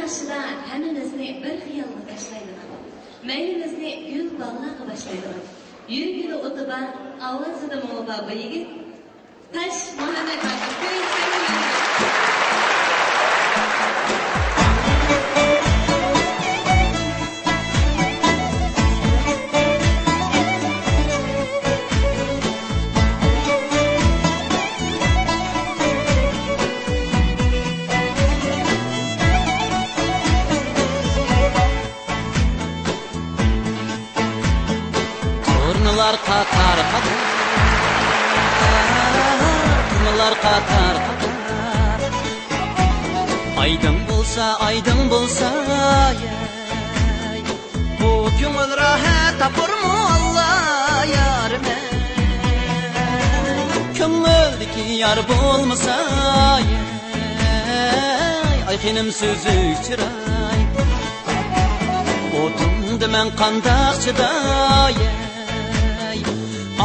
qarshida hammamizni bir xiyolga tashlaydigan, maylimizni gul bog'larga boshlaydigan, yurgili o'tiba ovozida mo'ba bu yigit Tash Muhammad Turnalar qatar qatar, turnalar qatar qatar. Aydın bulsa yey, bu ko'ngil rahat tapurmu Allah yarime. Ko'ngildeki yar bo'lmasa yey, ay xinim so'zlik chiray. O'tumdi men qandaq chiday.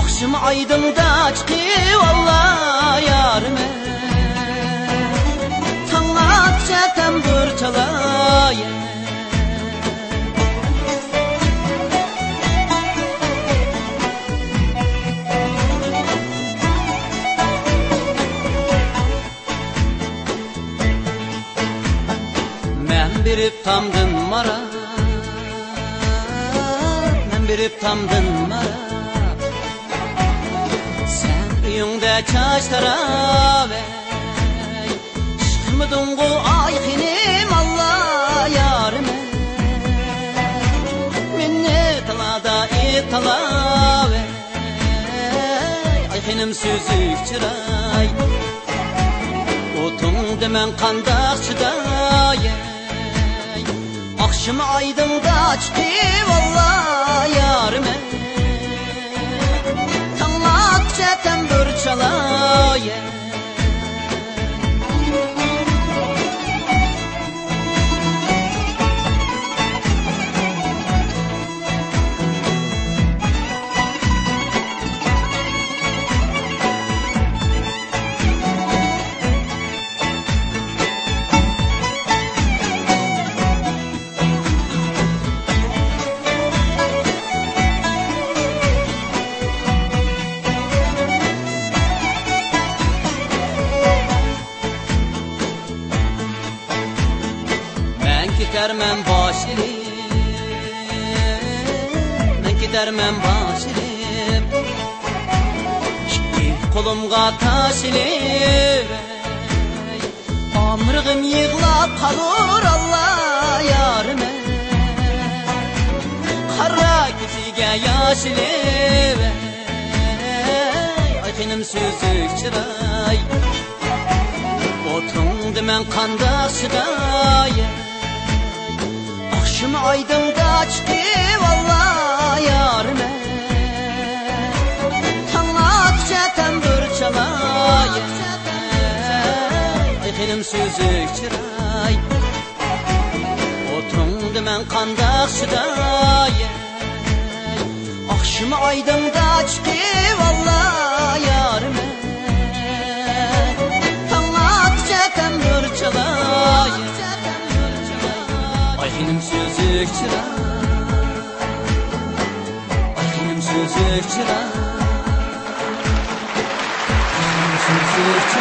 Akşam aydın'da çıkıyor Allah yarime. Tanlatça tembur çalay. Men birip tamdın mara, men birip tamdın mara. Yüngde çaşlara vey, şıkmıdın bu ay xinim Allah yarime. Minne talada itala vey, ay xinim sözük çıray. Otun demen qandaq çıday. Akşam aydın'da çıkıp Allah yarime. Tembur çalay. Gidermem başilim, İki kolumga taşilip, Amrığım yığlap kalır Allah yarime. Kara gözüge yaşilip, ay xinim sözük çıray. Otundu men qandaq çıday. Akşam aydın'da çıkıp Allah yarime. Tanlatça tembur çalay. Ay xinim sözük çıray. Otundu men qandaq çıday. Akşam aydın'da çıkıp Allah yarime. Tanlatça tembur çalay. Ay xinim sözük çıray. Ay xinim sözük çıray. Ay xinim sözük çıray.